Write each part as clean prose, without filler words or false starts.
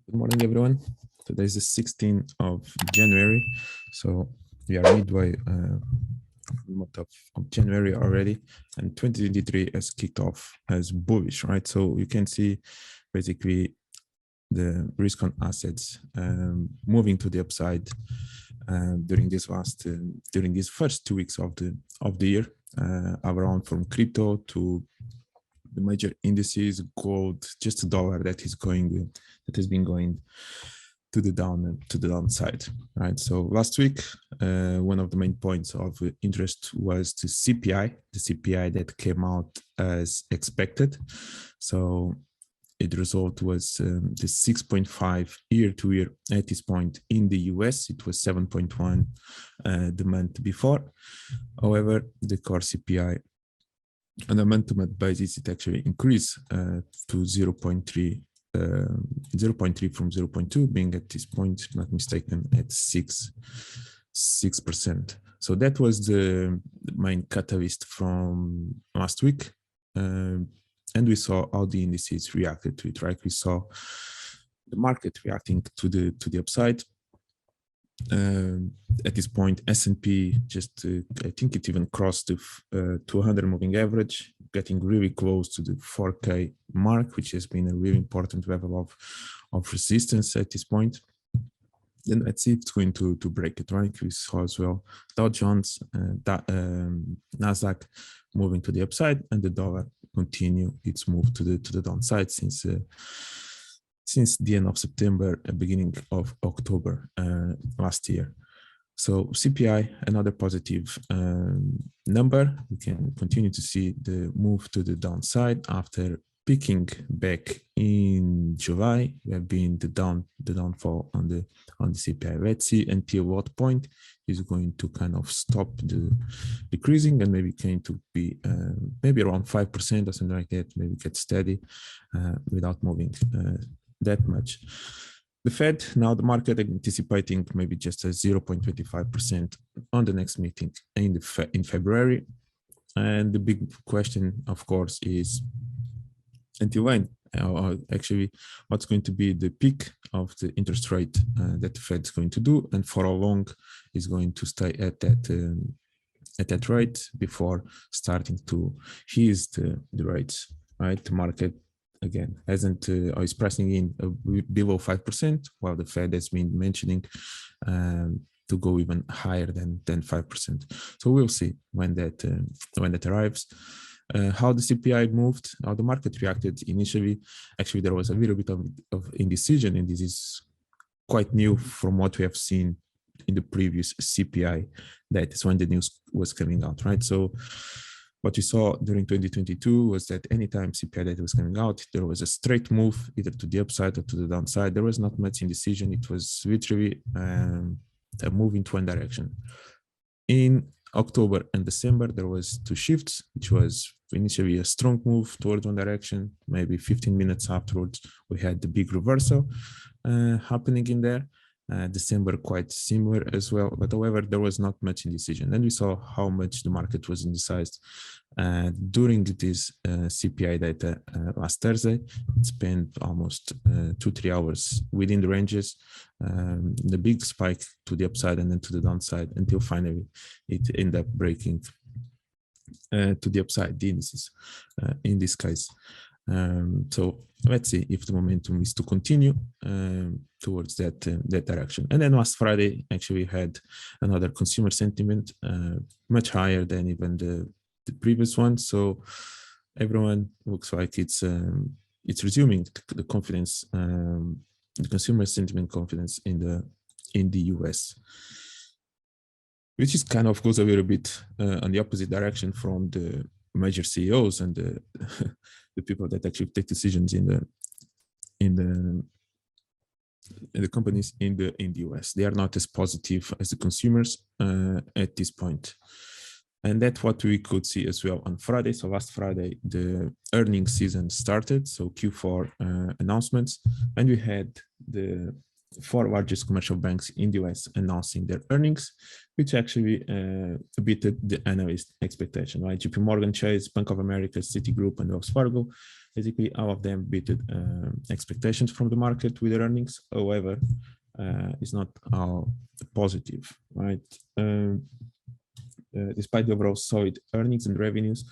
Good morning, everyone. Today is the 16th of January, so we are midway month of January already, and 2023 has kicked off as bullish, right? So you can see basically the risk on assets moving to the upside during these first 2 weeks of the year, around from crypto to the major indices, gold, just the dollar that has been going to the downside, right? So last week, one of the main points of interest was the CPI that came out as expected. So the result was the 6.5 year-to-year at this point in the US. It was 7.1 the month before. However, the core CPI on a month-to-month basis, it actually increased to 0.3 from 0.2, being at this point, not mistaken, at 6%. So that was the main catalyst from last week. And we saw how the indices reacted to it, right? We saw the market reacting to the upside. At this point, S&P just, I think it even crossed the 200 moving average, getting really close to the 4K mark, which has been a really important level of resistance at this point. Then let's see if it's going to break it, right? We saw as well Dow Jones, Nasdaq moving to the upside, and the dollar continue its move to the downside since the end of September, beginning of October last year. So CPI, another positive number. We can continue to see the move to the downside after peaking back in July. We have been the downfall on the CPI. Let's see until what point is going to kind of stop the decreasing and maybe going to be maybe around 5% or something like that. Maybe get steady without moving that much. The Fed, now the market anticipating maybe just a 0.25% on the next meeting in February. And the big question, of course, is until when? Actually, what's going to be the peak of the interest rate that the Fed is going to do, and for how long is going to stay at that rate before starting to ease the rates, right? The market again hasn't is pressing in below 5%, while the Fed has been mentioning to go even higher than 5%. So we'll see when that arrives. How the CPI moved, how the market reacted initially. Actually, there was a little bit of indecision, and this is quite new from what we have seen in the previous CPI. That is when the news was coming out, right? So what we saw during 2022 was that anytime CPI data was coming out, there was a straight move either to the upside or to the downside. There was not much indecision. It was literally a move into one direction. In October and December, there was two shifts, which was initially a strong move towards one direction. Maybe 15 minutes afterwards, we had the big reversal happening in there. December quite similar as well, but however, there was not much indecision. Then we saw how much the market was indecised during this CPI data last Thursday. It spent almost 2-3 hours within the ranges, the big spike to the upside and then to the downside until finally it ended up breaking to the upside, the indices in this case. So let's see if the momentum is to continue towards that direction. And then last Friday, actually had another consumer sentiment much higher than even the previous one. So everyone looks like it's resuming the confidence, the consumer sentiment confidence in the US, which is kind of goes a little bit on the opposite direction from the major CEOs and the people that actually take decisions in the companies in the US. They are not as positive as the consumers at this point. And that's what we could see as well on Friday. So last Friday, the earnings season started. So Q4 announcements, and we had the 4 largest commercial banks in the US announcing their earnings. which actually beat the analyst expectation, right? JP Morgan Chase, Bank of America, Citigroup, and Wells Fargo. Basically, all of them beat expectations from the market with their earnings. However, it's not all positive, right? Despite the overall solid earnings and revenues,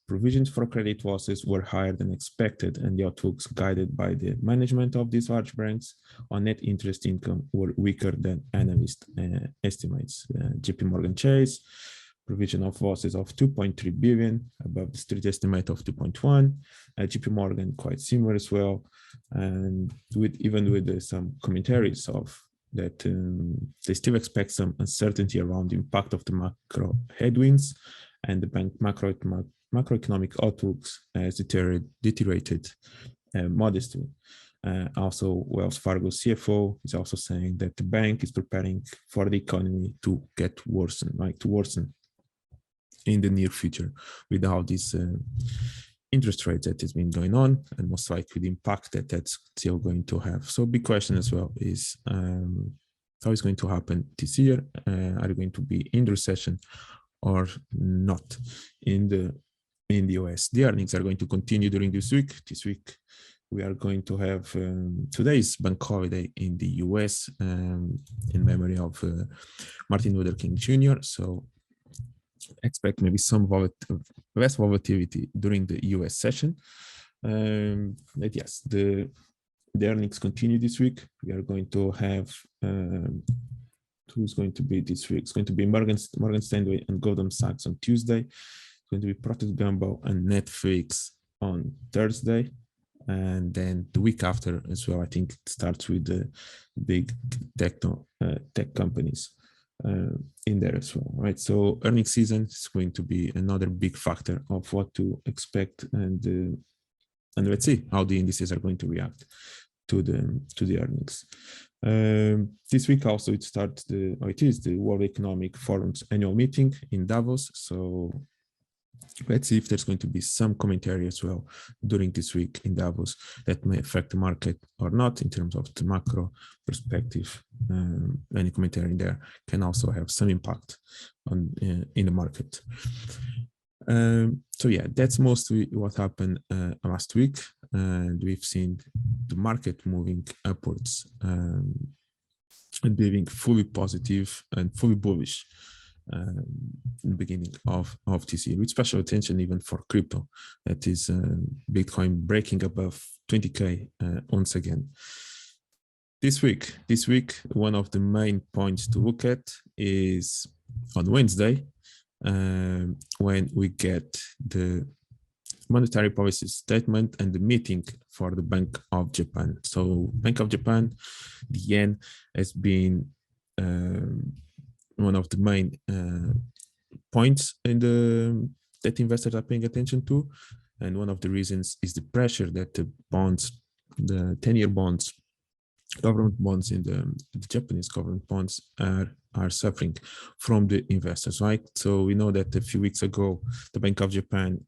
provisions for credit losses were higher than expected, and the outlooks guided by the management of these large banks on net interest income were weaker than analyst estimates. JP Morgan Chase, provision of losses of 2.3 billion, above the street estimate of 2.1. JP Morgan quite similar as well, and even with some commentaries of that they still expect some uncertainty around the impact of the macro headwinds, and the bank macroeconomic outlooks has deteriorated modestly. Also, Wells Fargo CFO is also saying that the bank is preparing for the economy to get worsen, right? To worsen in the near future with all these interest rates that has been going on, and most likely the impact that that's still going to have. So big question as well is how is going to happen this year? Are you going to be in the recession or not in the US? The earnings are going to continue during this week. This week we are going to have today's bank holiday in the US in memory of Martin Luther King Jr. So expect maybe some less volatility during the US session. But yes, the earnings continue this week. We are going to have who's going to be this week? It's going to be Morgan Stanley and Goldman Sachs on Tuesday. It's going to be Procter & Gamble and Netflix on Thursday. And then the week after as well, I think it starts with the big tech companies in there as well, right? So earnings season is going to be another big factor of what to expect, and let's see how the indices are going to react to the earnings. This week also it is the World Economic Forum's annual meeting in Davos. So let's see if there's going to be some commentary as well during this week in Davos that may affect the market or not in terms of the macro perspective. Any commentary in there can also have some impact on in the market. So yeah, that's mostly what happened last week, and we've seen the market moving upwards and being fully positive and fully bullish in the beginning of this year, with special attention even for crypto. That is Bitcoin breaking above 20K once again. This week, one of the main points to look at is on Wednesday, when we get the monetary policy statement and the meeting for the Bank of Japan. So Bank of Japan, the yen has been one of the main points in that investors are paying attention to, and one of the reasons is the pressure that the 10-year bonds, government bonds in the Japanese government bonds are suffering from the investors, right? So we know that a few weeks ago, the Bank of Japan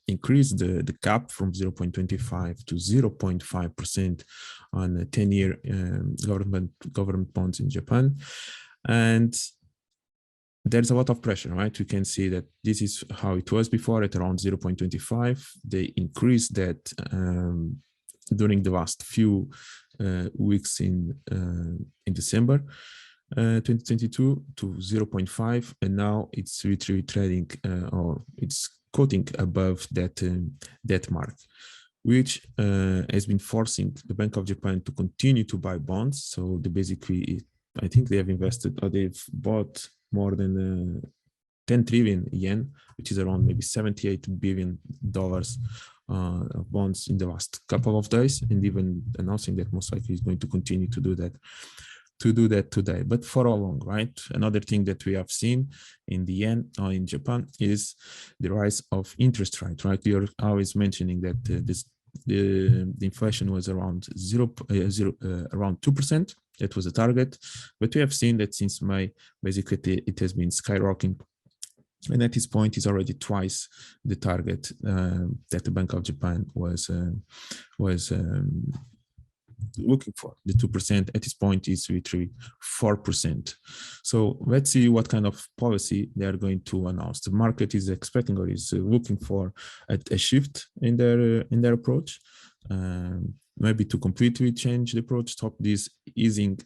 increased the cap from 0.25 to 0.5% on 10-year government bonds in Japan. And there's a lot of pressure, right? We can see that this is how it was before at around 0.25. They increased that during the last few weeks in December 2022 to 0.5, and now it's literally trading or it's quoting above that mark, which has been forcing the Bank of Japan to continue to buy bonds. So I think they have invested, or they've bought more than 10 trillion yen, which is around maybe $78 billion of bonds in the last couple of days, and even announcing that most likely is going to continue to do that today. But for how long, right? Another thing that we have seen in the yen or in Japan is the rise of interest rate, right? You're always mentioning that the inflation was around around 2%. That was the target, but we have seen that since May, basically it has been skyrocketing, and at this point is already twice the target that the Bank of Japan was looking for. The 2% at this point is literally 4%. So let's see what kind of policy they are going to announce. The market is expecting or is looking for a shift in their approach. Maybe to completely change the approach, stop this easing,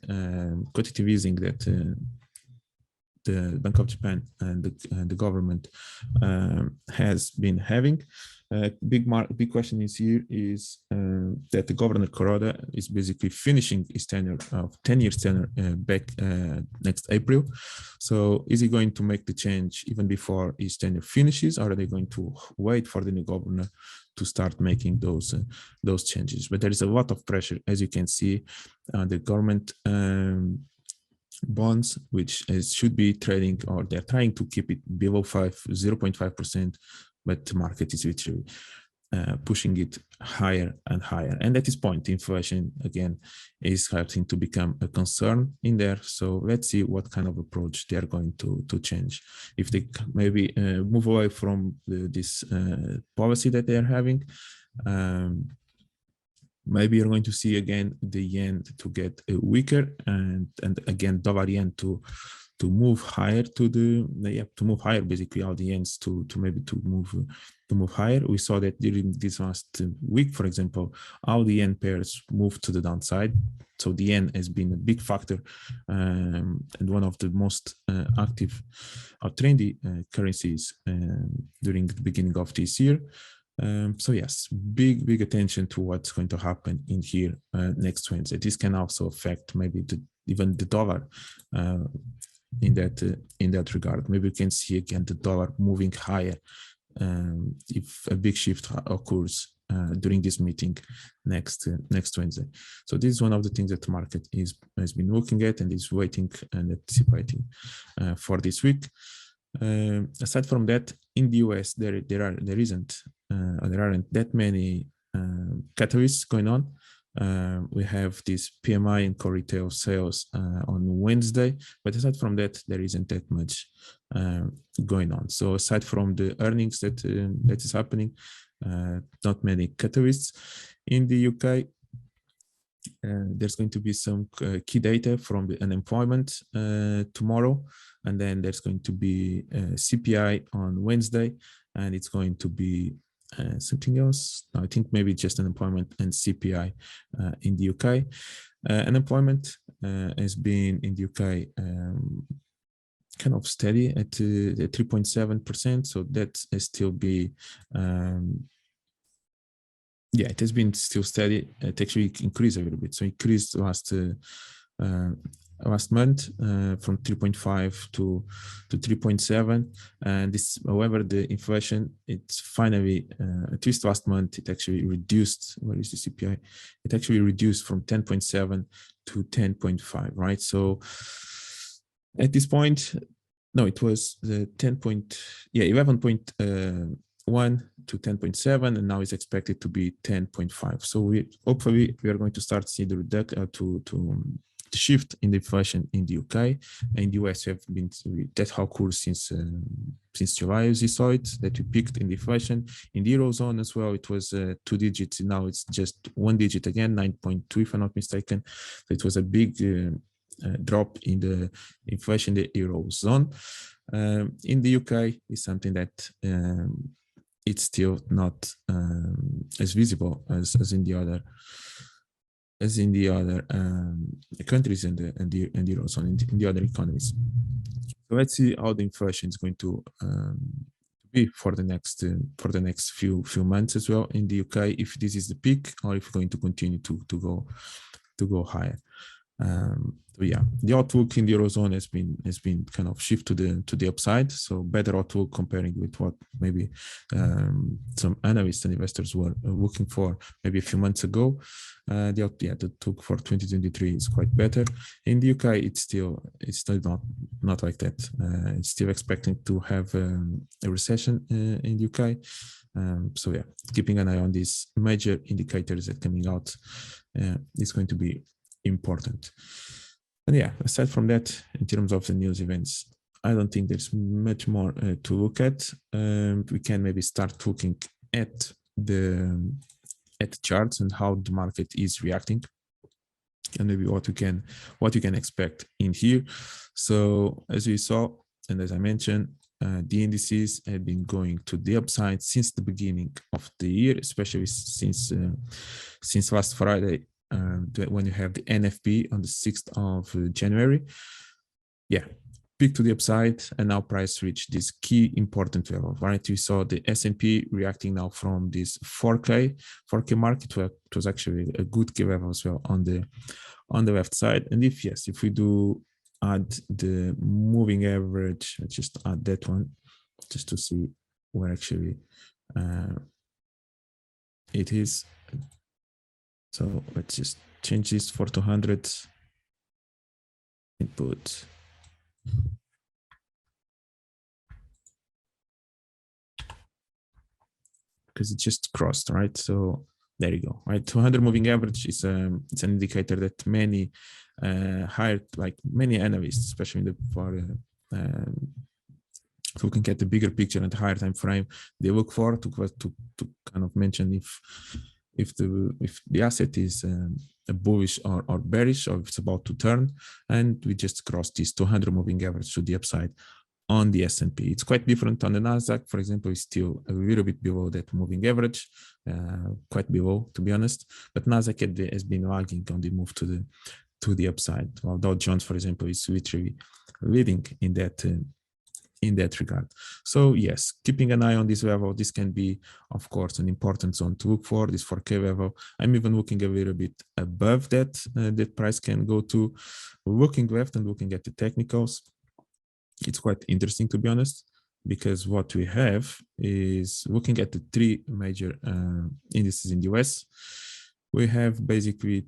quantitative easing that the Bank of Japan and the government has been having. Big question is here is that the Governor Kuroda is basically finishing his tenure of 10 years tenure back next April. So is he going to make the change even before his tenure finishes, or are they going to wait for the new governor to start making those changes? But there is a lot of pressure, as you can see, the government bonds, which should be trading, or they're trying to keep it below 0.5%, but the market is literally pushing it higher and higher. And at this point, inflation again is starting to become a concern in there. So let's see what kind of approach they are going to change. If they maybe move away from this policy that they are having, maybe you're going to see again the yen to get weaker, and again dollar yen to move higher, to move higher, basically all the yens to move higher. We saw that during this last week, for example, all the yen pairs moved to the downside. So the yen has been a big factor and one of the most active or trendy currencies during the beginning of this year. So yes, big attention to what's going to happen in here next Wednesday. This can also affect maybe even the dollar in that regard. Maybe we can see again the dollar moving higher if a big shift occurs during this meeting next Wednesday. So this is one of the things that the market has been looking at and is waiting and anticipating for this week. Aside from that, in the US, there aren't that many catalysts going on. We have this PMI and core retail sales on Wednesday, but aside from that, there isn't that much going on. So aside from the earnings that is happening, not many catalysts. In the UK, there's going to be some key data from the unemployment tomorrow, and then there's going to be CPI on Wednesday, and it's going to be something else. I think maybe just unemployment and CPI in the UK. Unemployment has been in the UK kind of steady at 3.7%. So that has still be it has been still steady. It actually increased a little bit. So increased last month from 3.5 to 3.7, and this, however, the inflation, it's finally at least last month it actually reduced. Where is the CPI? It actually reduced from 10.7 to 10.5, right? So at this point, no, it was the 11.1 to 10.7, and now it's expected to be 10.5. So hopefully we are going to start to see the reduction the shift in the inflation in the UK. And the US have been that how cool since July, as you saw it, that we peaked in the inflation. In the Eurozone as well, it was 2 digits. Now it's just 1 digit again, 9.2 if I'm not mistaken. So it was a big drop in the inflation in the Eurozone. In the UK is something that it's still not as visible as in the other countries and the Eurozone, in the other economies. So let's see how the inflation is going to be for the next few months as well in the UK, if this is the peak or if we're going to continue to go higher. So yeah, the outlook in the Eurozone has been kind of shift to the upside. So better outlook comparing with what maybe some analysts and investors were looking for maybe a few months ago. The outlook for 2023 is quite better. In the UK, it's still not like that. It's still expecting to have a recession in the UK. So yeah, keeping an eye on these major indicators that coming out is going to be important. And yeah, aside from that, in terms of the news events, I don't think there's much more to look at. We can maybe start looking at the charts and how the market is reacting. and maybe what you can expect in here. So as we saw, and as I mentioned, the indices have been going to the upside since the beginning of the year, especially since last Friday, when you have the NFP on the 6th of January. Yeah, peak to the upside, and now price reached this key important level, right? We saw the S&P reacting now from this 4K market. It was actually a good key level as well on the left side. And if we do add the moving average, let's just add that one just to see where actually it is. So let's just change this for 200 input. Because it just crossed, right? So there you go, right? 200 moving average is it's an indicator that many many analysts, especially in the looking at the bigger picture and the higher time frame, they look for to kind of mention if the asset is bullish or bearish, or if it's about to turn. And we just crossed this 200 moving average to the upside on the S&P. It's quite different on the Nasdaq, for example. It's still a little bit below that moving average, quite below, to be honest. But Nasdaq has been lagging on the move to the upside, while Dow Jones, for example, is literally leading in that regard. So yes, keeping an eye on this level. This can be, of course, an important zone to look for, this 4K level. I'm even looking a little bit above that, that price can go to. Looking left and looking at the technicals, it's quite interesting, to be honest, because what we have is, looking at the three major indices in the US, we have basically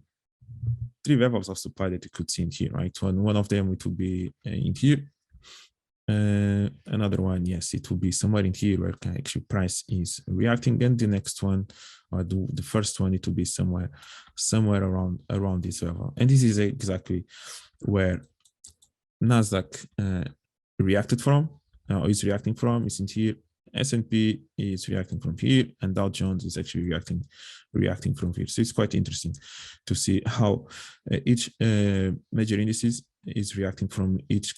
three levels of supply that you could see in here, right? One of them, it will be in here. Another one, yes, it will be somewhere in here where actually price is reacting, and the next one, or the first one, it will be somewhere around this level. And this is exactly where Nasdaq reacted from, is reacting from, is in here. S&P is reacting from here, and Dow Jones is actually reacting from here. So it's quite interesting to see how each major indices is reacting from each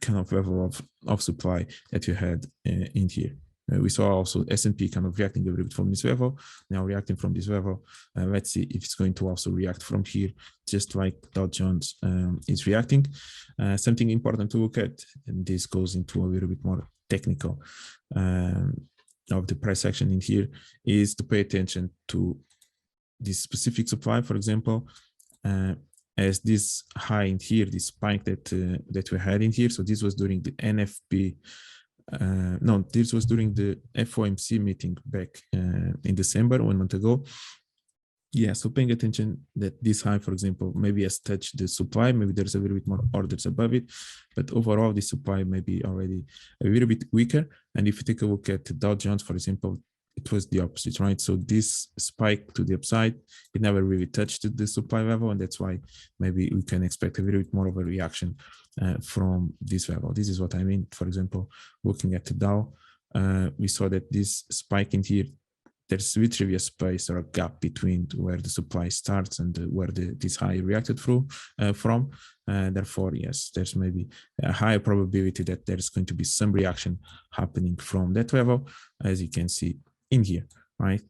kind of level of supply that you had in here. We saw also S&P kind of reacting a little bit from this level, now reacting from this level. Let's see if it's going to also react from here, just like Dow Jones is reacting. Something important to look at, and this goes into a little bit more technical of the price action in here, is to pay attention to this specific supply. For example, as this high in here, this spike that we had in here. So this was during the NFP. No, this was during the FOMC meeting back in December, 1 month ago. Yeah, so paying attention that this high, for example, maybe has touched the supply. Maybe there's a little bit more orders above it, but overall, the supply may be already a little bit weaker. And if you take a look at Dow Jones, for example, it was the opposite, right? So this spike to the upside, it never really touched the supply level, and that's why maybe we can expect a little bit more of a reaction from this level. This is what I mean. For example, looking at the Dow, we saw that this spike in here, there's literally a space or a gap between where the supply starts and where this high reacted from. Therefore, yes, there's maybe a higher probability that there's going to be some reaction happening from that level, as you can see in here, right?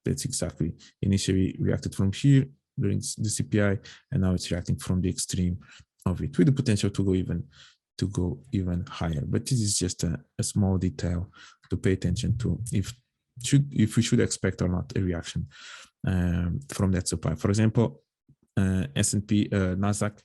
That's exactly initially reacted from here during the CPI, and now it's reacting from the extreme of it, with the potential to go even higher. But this is just a small detail to pay attention to if we should expect or not a reaction from that supply. For example, S&P, Nasdaq,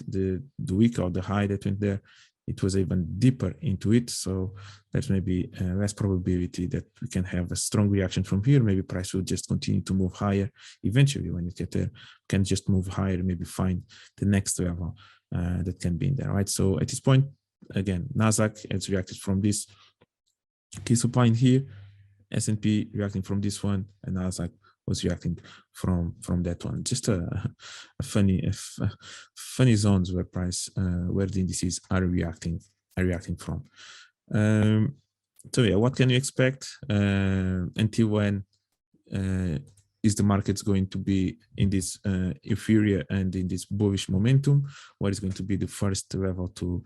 the week or the high that went there, it was even deeper into it. So there's maybe less probability that we can have a strong reaction from here. Maybe price will just continue to move higher. Eventually, when you get there, can just move higher, maybe find the next level that can be in there, right? So at this point, again, Nasdaq has reacted from this key supply in here, S&P reacting from this one, and Nasdaq was reacting from that one. Just a funny zones where where the indices are reacting from. So yeah, what can you expect until when is the market's going to be in this euphoria and in this bullish momentum? What is going to be the first level to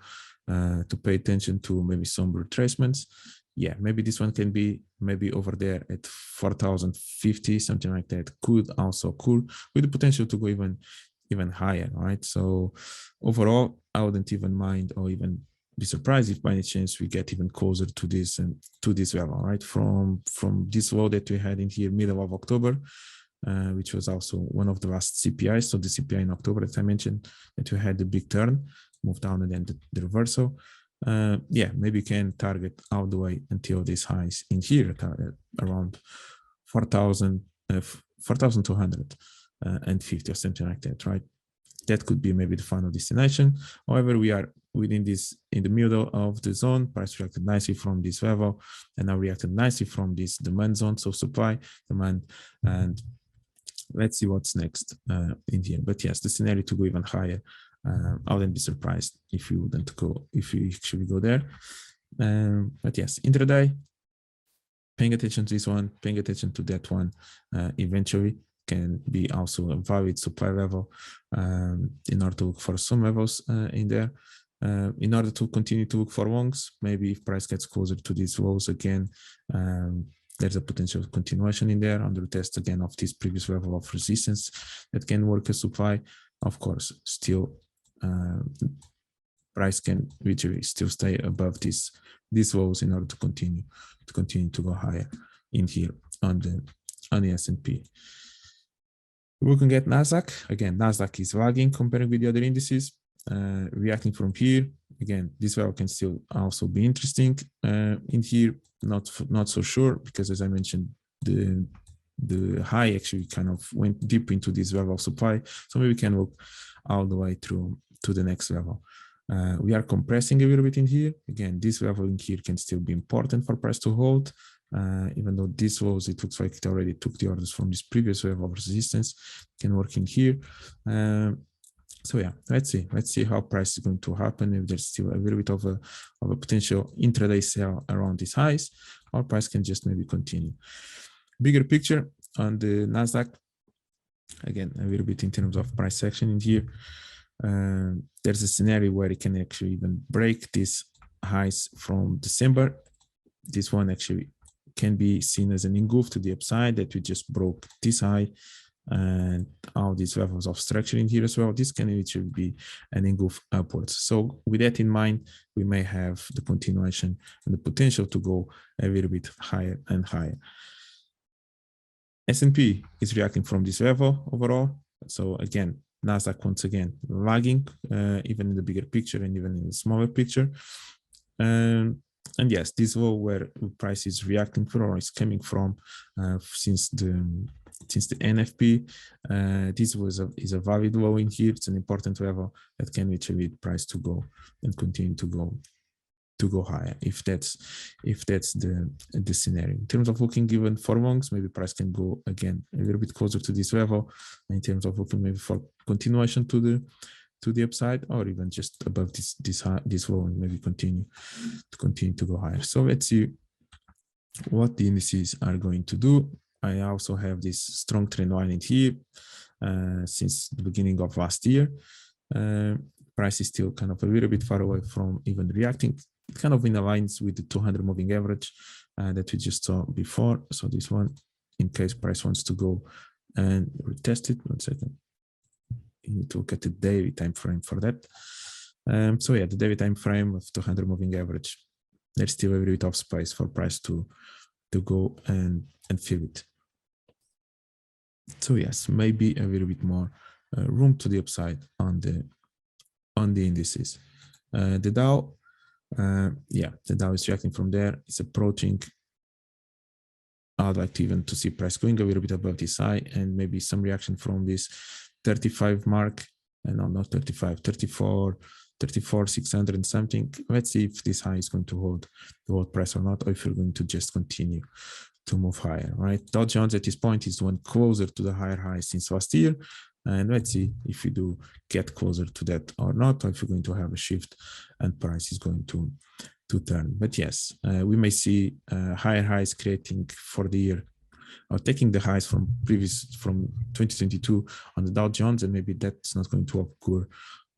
pay attention to? Maybe some retracements. Yeah, maybe this one can be maybe over there at 4,050, something like that. Could also cool with the potential to go even higher, right? So overall, I wouldn't even mind or even be surprised if by any chance we get even closer to this and to this level, right? From this low that we had in here middle of October, which was also one of the last CPIs. So the CPI in October, as I mentioned, that we had the big turn, move down and then the reversal. Yeah, maybe you can target all the way until these highs in here around 4,250 or something like that, right? That could be maybe the final destination. However, we are within this, in the middle of the zone. Price reacted nicely from this level and now reacted nicely from this demand zone. So supply, demand, and let's see what's next in here. But yes, the scenario to go even higher, I wouldn't be surprised if you wouldn't go, if you actually go there. But yes, intraday, paying attention to this one, paying attention to that one, eventually can be also a valid supply level in order to look for some levels in there. In order to continue to look for longs, maybe if price gets closer to these lows again, there's a potential continuation in there on the test again of this previous level of resistance that can work as supply. Of course, still price can literally still stay above these lows in order to continue to go higher in here on the S&P. Looking at Nasdaq, again, Nasdaq is lagging comparing with the other indices, reacting from here. Again, this level can still also be interesting in here. Not so sure, because as I mentioned, the high actually kind of went deep into this level of supply. So maybe we can look all the way through to the next level. We are compressing a little bit in here. Again, this level in here can still be important for price to hold. Even though this lows, it looks like it already took the orders from this previous level of resistance, can work in here. So yeah, let's see how price is going to happen. If there's still a little bit of a potential intraday sell around these highs, or price can just maybe continue. Bigger picture on the Nasdaq, again, a little bit in terms of price action in here. There's a scenario where it can actually even break these highs from December. This one actually can be seen as an engulf to the upside, that we just broke this high and all these levels of structure in here as well. This can literally be an engulf upwards. So with that in mind, we may have the continuation and the potential to go a little bit higher and higher. S&P is reacting from this level overall. So again, Nasdaq once again lagging, even in the bigger picture and even in the smaller picture. And yes, this low where price is reacting from, or is coming from, since the NFP, this is a valid low in here. It's an important level that can literally lead price to go and continue to go higher if that's the scenario. In terms of looking even for longs, maybe price can go again a little bit closer to this level. In terms of looking maybe for continuation to the upside, or even just above this low, and maybe continue to go higher. So let's see what the indices are going to do. I also have this strong trend line in here since the beginning of last year. Price is still kind of a little bit far away from even reacting. It kind of in aligns with the 200 moving average that we just saw before. So this one, in case price wants to go and retest it. 1 second. You need to look at the daily time frame for that. So yeah, the daily time frame of 200 moving average, there's still a little bit of space for price to go and fill it. So yes, maybe a little bit more room to the upside on the indices. The Dow, yeah, the Dow is reacting from there. It's approaching. I'd like to even to see price going a little bit above this high, and maybe some reaction from this 35 mark. No, not 35, 34, 600 and something. Let's see if this high is going to hold price or not, or if you're going to just continue to move higher, right? Dow Jones at this point is one closer to the higher high since last year. And let's see if we do get closer to that or not, or if we're going to have a shift and price is going to turn. But yes, we may see higher highs creating for the year or taking the highs from 2022 on the Dow Jones, and maybe that's not going to occur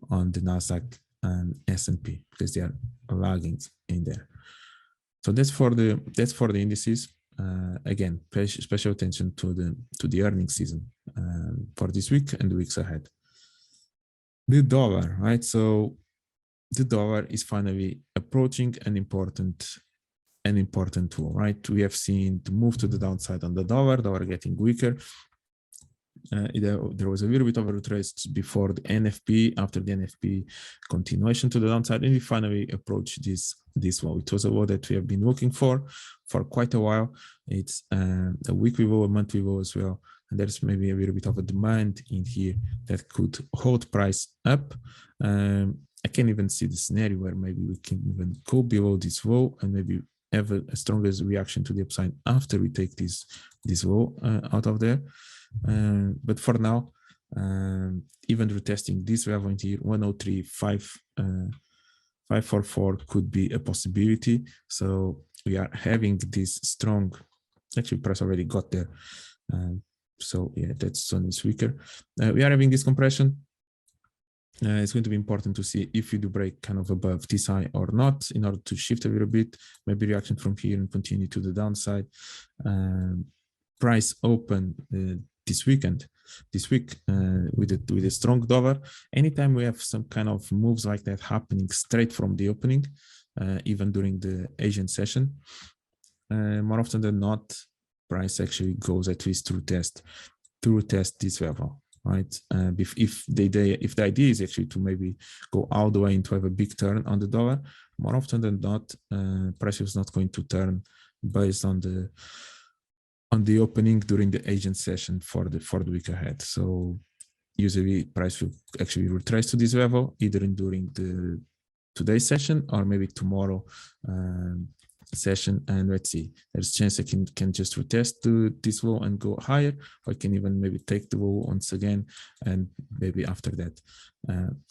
on the Nasdaq and S&P because they are lagging in there. So that's for the indices. Again, pay special attention to the earnings season for this week and the weeks ahead. The dollar, right? So the dollar is finally approaching an important tool, right? We have seen the move to the downside on the dollar getting weaker. There was a little bit of a retrace before the NFP, after the NFP continuation to the downside, and we finally approached this low. It was a low that we have been looking for quite a while. It's a weekly low, a monthly low as well, and there's maybe a little bit of a demand in here that could hold price up. I can even see the scenario where maybe we can even go below this low and maybe have a strongest reaction to the upside after we take this low out of there. But for now, even retesting this level in here, 103.544 could be a possibility. So we are having this strong, actually price already got there. So yeah, that's on this weaker. We are having this compression. It's going to be important to see if we do break kind of above this high or not in order to shift a little bit, maybe reaction from here and continue to the downside. Price open this week with a strong dollar. Anytime we have some kind of moves like that happening straight from the opening, even during the Asian session, more often than not, price actually goes at least to retest this level, right? If the idea is actually to maybe go all the way and to have a big turn on the dollar, more often than not, price is not going to turn based on the opening during the Asian session for the week ahead. So usually price will actually retrace to this level either during the today's session or maybe tomorrow session, and let's see, there's a chance I can just retest to this low and go higher, or I can even maybe take the low once again and maybe after that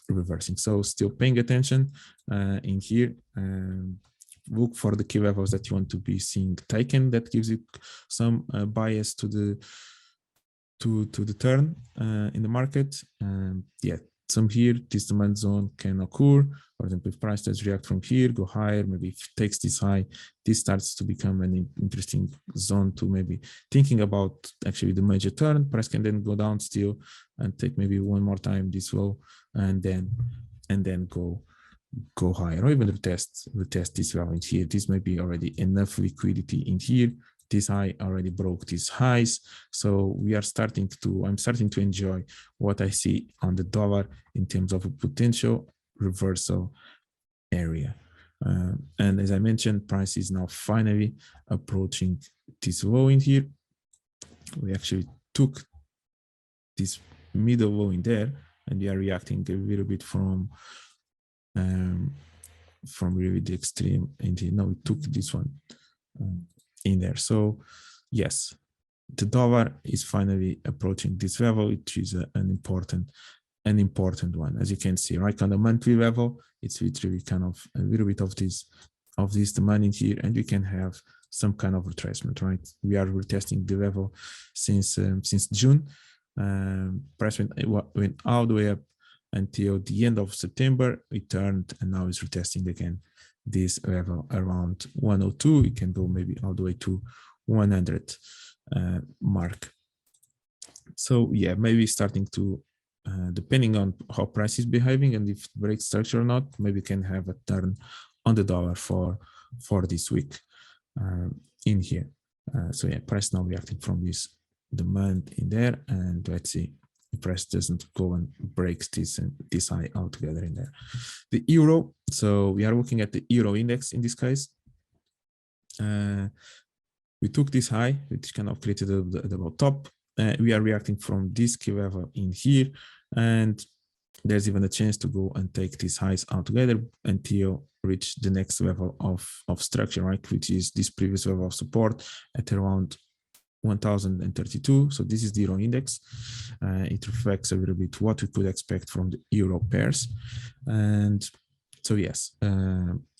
reversing. So still paying attention in here. Look for the key levels that you want to be seeing taken. That gives you some bias to the turn in the market. Yeah, some here, this demand zone can occur. For example, if price does react from here, go higher, maybe if it takes this high, this starts to become an interesting zone to maybe thinking about actually the major turn. Price can then go down still and take maybe one more time this low and then go higher, or even retest this level in here. This may be already enough liquidity in here. This high already broke these highs, so I'm starting to enjoy what I see on the dollar in terms of a potential reversal area. And as I mentioned, price is now finally approaching this low in here. We actually took this middle low in there, and we are reacting a little bit from really the extreme in here. Now we took this one in there. So yes, the dollar is finally approaching this level, which is an important one. As you can see, right on the monthly level, it's literally kind of a little bit of this demand in here, and we can have some kind of retracement, right? We are retesting the level since June. Price went all the way up until the end of September. It turned and now is retesting again this level around 102. It can go maybe all the way to 100 mark. So yeah, maybe starting to depending on how price is behaving and if it breaks structure or not, maybe can have a turn on the dollar for this week in here. So yeah, price now reacting from this demand in there, and let's see if price doesn't go and breaks this high altogether in there. The euro, so we are looking at the euro index in this case. We took this high, which kind of created the top. We are reacting from this key level in here, and there's even a chance to go and take these highs out together until reach the next level of structure, right, which is this previous level of support at around 1032. So this is the euro index. It reflects a little bit what we could expect from the euro pairs, and So yes,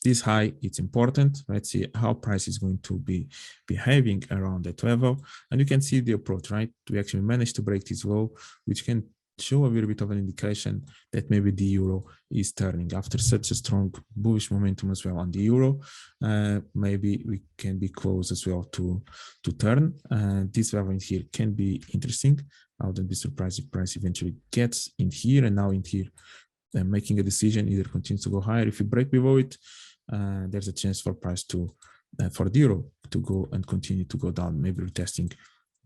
this high, it's important. Let's see how price is going to be behaving around that level. And you can see the approach, right? We actually managed to break this low, which can show a little bit of an indication that maybe the euro is turning after such a strong bullish momentum as well on the euro. Maybe we can be close as well to turn. This level in here can be interesting. I wouldn't be surprised if price eventually gets in here, and now in here making a decision, either continues to go higher. If you break below it, there's a chance for price to for the euro to go and continue to go down, maybe retesting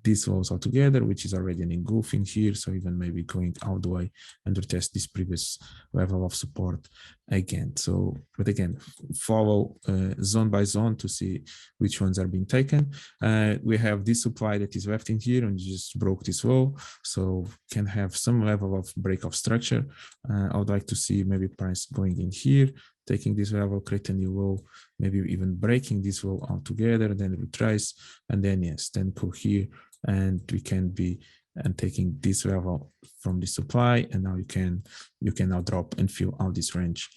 these lows altogether, which is already an engulfing here. So even maybe going all the way and retest this previous level of support again. So, but again, follow zone by zone to see which ones are being taken. We have this supply that is left in here and just broke this low. So can have some level of break of structure. I would like to see maybe price going in here, taking this level, create a new low, maybe even breaking this low altogether, then retrace, and then yes, then go here, and we can be and taking this level from the supply, and now you can now drop and fill out this range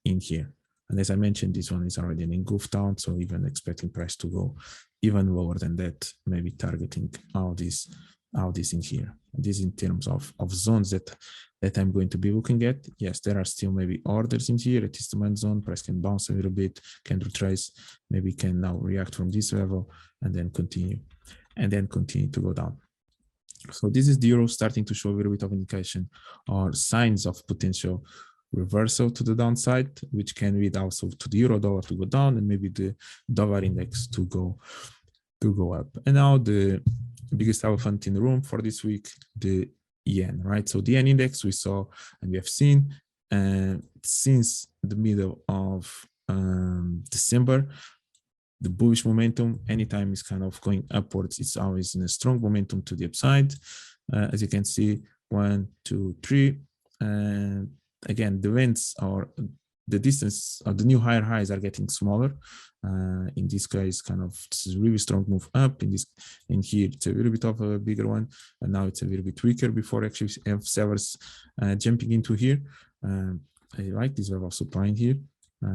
in here. And as I mentioned, this one is already an engulf down, so even expecting price to go even lower than that, maybe targeting all this in here. And this in terms of zones that I'm going to be looking at. Yes, there are still maybe orders in here. It is demand zone. Price can bounce a little bit, can retrace, maybe can now react from this level and then continue to go down. So this is the euro starting to show a little bit of indication or signs of potential reversal to the downside, which can lead also to the euro dollar to go down and maybe the dollar index to go up. And now the biggest elephant in the room for this week, the yen, right? So the yen index we saw and we have seen since the middle of December, the bullish momentum, anytime is kind of going upwards, it's always in a strong momentum to the upside. As you can see, 1, 2, 3, and again, the lengths or the distance of the new higher highs are getting smaller. In this case, kind of it's a really strong move up. In here, it's a little bit of a bigger one, and now it's a little bit weaker before actually have sellers jumping into here. I like this level of supply in here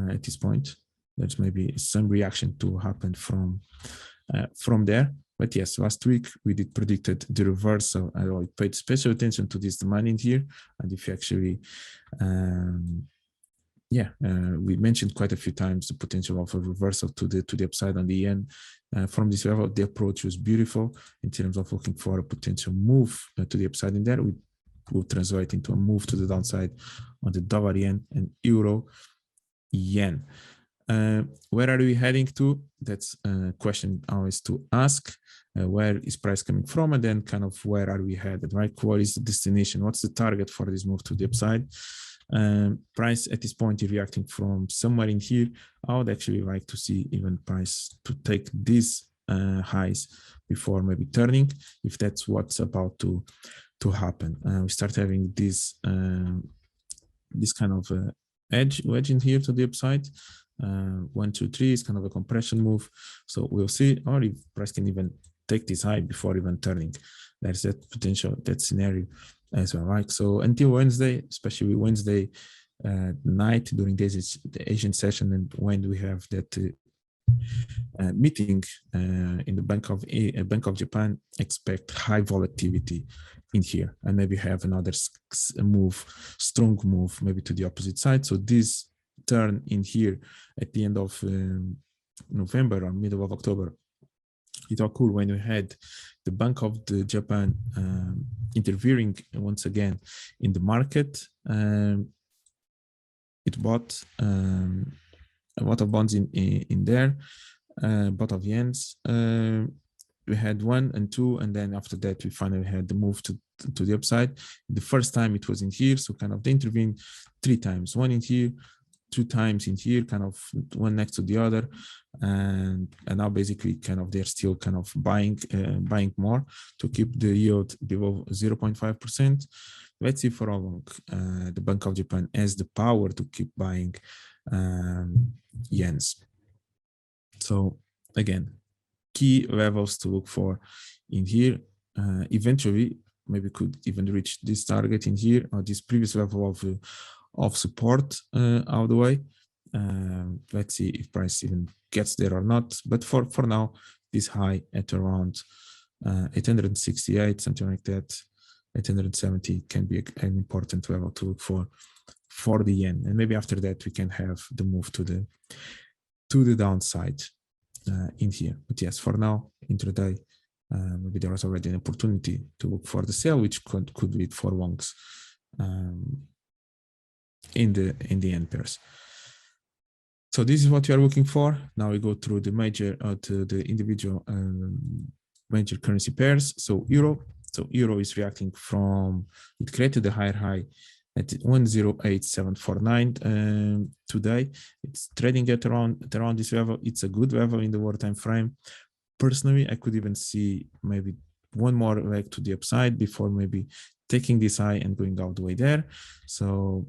at this point. There's maybe some reaction to happen from there. But yes, last week we did predicted the reversal. I paid special attention to this demand in here, and if you actually we mentioned quite a few times the potential of a reversal to the upside on the yen. From this level, the approach was beautiful in terms of looking for a potential move to the upside in there. We will translate into a move to the downside on the dollar yen and euro yen. Where are we heading to? That's a question always to ask. Where is price coming from? And then kind of where are we headed, right? What is the destination? What's the target for this move to the upside? Price at this point is reacting from somewhere in here. I would actually like to see even price to take these highs before maybe turning, if that's what's about to happen. We start having this kind of wedge in here to the upside. 1, 2, 3 is kind of a compression move. So we'll see, or if price can even take this high before even turning. There's that potential, that scenario as well, right? So until Wednesday, especially Wednesday night during the Asian session, and when we have that meeting in the Bank of Japan, expect high volatility in here, and maybe have another strong move, maybe to the opposite side. So this turn in here at the end of November or middle of October, it occurred when we had the Bank of Japan interfering once again in the market. It bought a lot of bonds in there, bought of yens. We had 1 and 2, and then after that we finally had the move to the upside. The first time it was in here, so kind of they intervened 3 times, 1 in here, 2 times in here, kind of one next to the other, and now basically kind of they're still kind of buying more to keep the yield below 0.5%. Let's see for how long the Bank of Japan has the power to keep buying yens. So again, key levels to look for in here. Eventually maybe could even reach this target in here, or this previous level of support out of the way. Let's see if price even gets there or not. But for now, this high at around 868, something like that, 870 can be an important level to look for the yen. And maybe after that, we can have the move to the downside in here. But yes, for now, intraday, maybe there was already an opportunity to look for the sell, which could be for longs in the yen pairs. So this is what we are looking for. Now we go through the major to the individual major currency pairs. So euro. So euro is reacting from, it created a higher high at 108,749 today. It's trading at around this level. It's a good level in the war time frame. Personally, I could even see maybe one more leg to the upside before maybe taking this high and going all the way there. So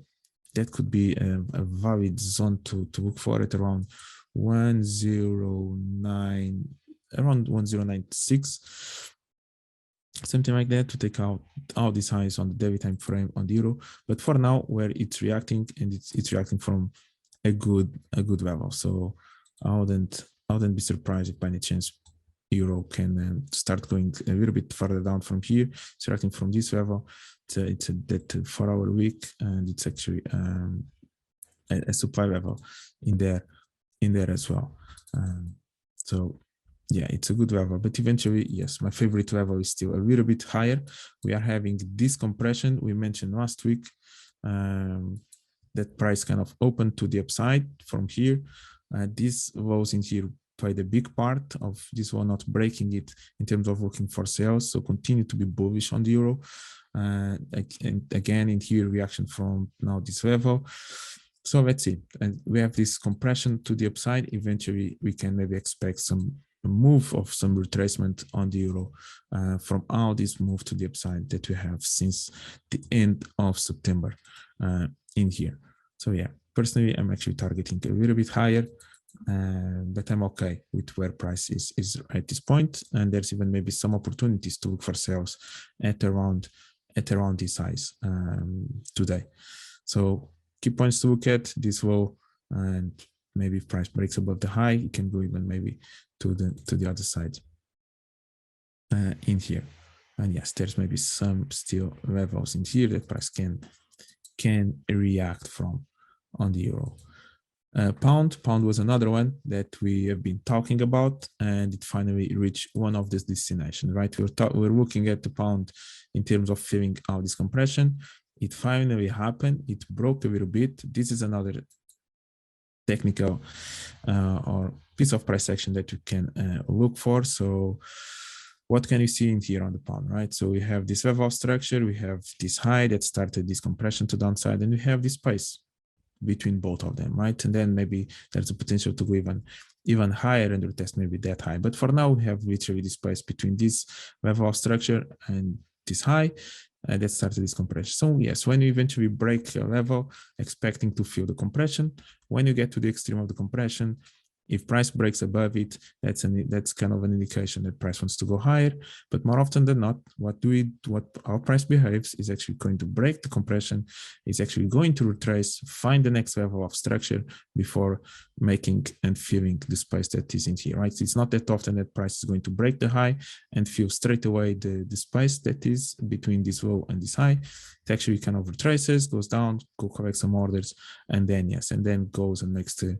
that could be a valid zone to look for at around 109, around 1096. Something like that to take out all these highs on the daily time frame on the euro. But for now, where it's reacting, and it's reacting from a good level. So I wouldn't be surprised if by any chance euro can start going a little bit further down from here. It's reacting from this level. It's a that 4-hour week, and it's actually a supply level in there as well. So yeah, it's a good level, but eventually, yes, my favorite level is still a little bit higher. We are having this compression we mentioned last week, that price kind of opened to the upside from here. This lows in here played a big part of this one not breaking it in terms of looking for sales. So continue to be bullish on the euro. And again, in here, reaction from now this level. So let's see. And we have this compression to the upside. Eventually, we can maybe expect some move of some retracement on the euro from all this move to the upside that we have since the end of September in here. So yeah, personally, I'm actually targeting a little bit higher, but I'm okay with where price is at this point. And there's even maybe some opportunities to look for sales at around this size today. So key points to look at this low, and maybe if price breaks above the high, it can go even maybe to the other side in here. And yes, there's maybe some still levels in here that price can react from on the euro. Pound was another one that we have been talking about, and it finally reached one of this destination, right? We're looking at the pound in terms of filling out this compression. It finally happened. It broke a little bit. This is another technical or piece of price action that you can look for. So what can you see in here on the pound, right? So we have this level of structure, we have this high that started this compression to downside, and we have this space between both of them, right? And then maybe there's a potential to go even higher and retest maybe that high. But for now, we have literally this space between this level of structure and this high that started this compression. So yes, when you eventually break a level, expecting to feel the compression, when you get to the extreme of the compression, if price breaks above it, that's kind of an indication that price wants to go higher. But more often than not, what our price behaves is actually going to break the compression, is actually going to retrace, find the next level of structure before making and filling the space that is in here, right? So it's not that often that price is going to break the high and fill straight away the space that is between this low and this high. It actually kind of retraces, goes down, go collect some orders, and then goes and makes the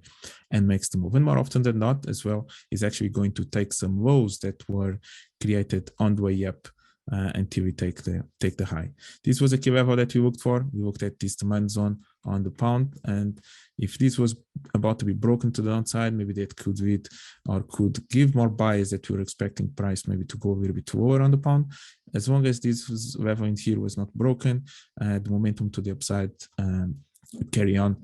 move. And more often than not as well, is actually going to take some lows that were created on the way up until we take the high. This was a key level that we looked for. We looked at this demand zone on the pound, and if this was about to be broken to the downside, maybe that could lead or could give more buyers that we were expecting price maybe to go a little bit lower on the pound. As long as this level in here was not broken, the momentum to the upside would carry on.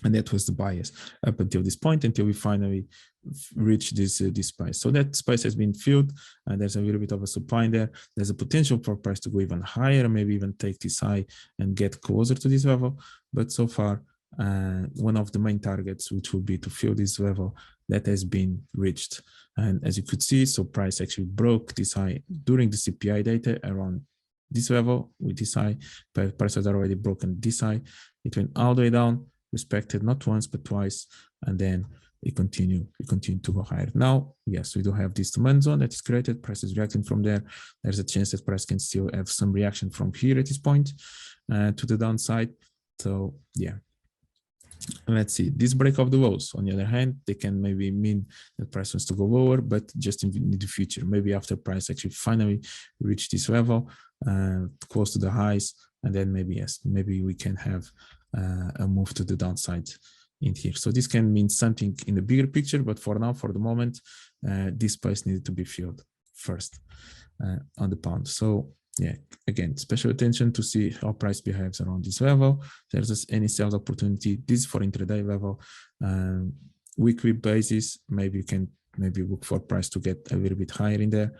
And that was the bias up until this point, until we finally reach this price. So that space has been filled, and there's a little bit of a supply in there. There's a potential for price to go even higher, maybe even take this high and get closer to this level. But so far, one of the main targets, which would be to fill this level, that has been reached. And as you could see, so price actually broke this high during the CPI data around this level with this high, prices are already broken this high. It went all the way down, respected not once but twice, and then it continued to go higher. Now, yes, we do have this demand zone that is created. Price is reacting from there. There's a chance that price can still have some reaction from here at this point to the downside. So yeah, let's see. This break of the lows, on the other hand, they can maybe mean that price wants to go lower, but just in the future, maybe after price actually finally reach this level, close to the highs, and then maybe, yes, maybe we can have a move to the downside in here. So this can mean something in the bigger picture, but for now, for the moment, this place needed to be filled first on the pound. So yeah, again, special attention to see how price behaves around this level. There's any sales opportunity. This is for intraday level. Weekly basis, maybe you can look for price to get a little bit higher in there,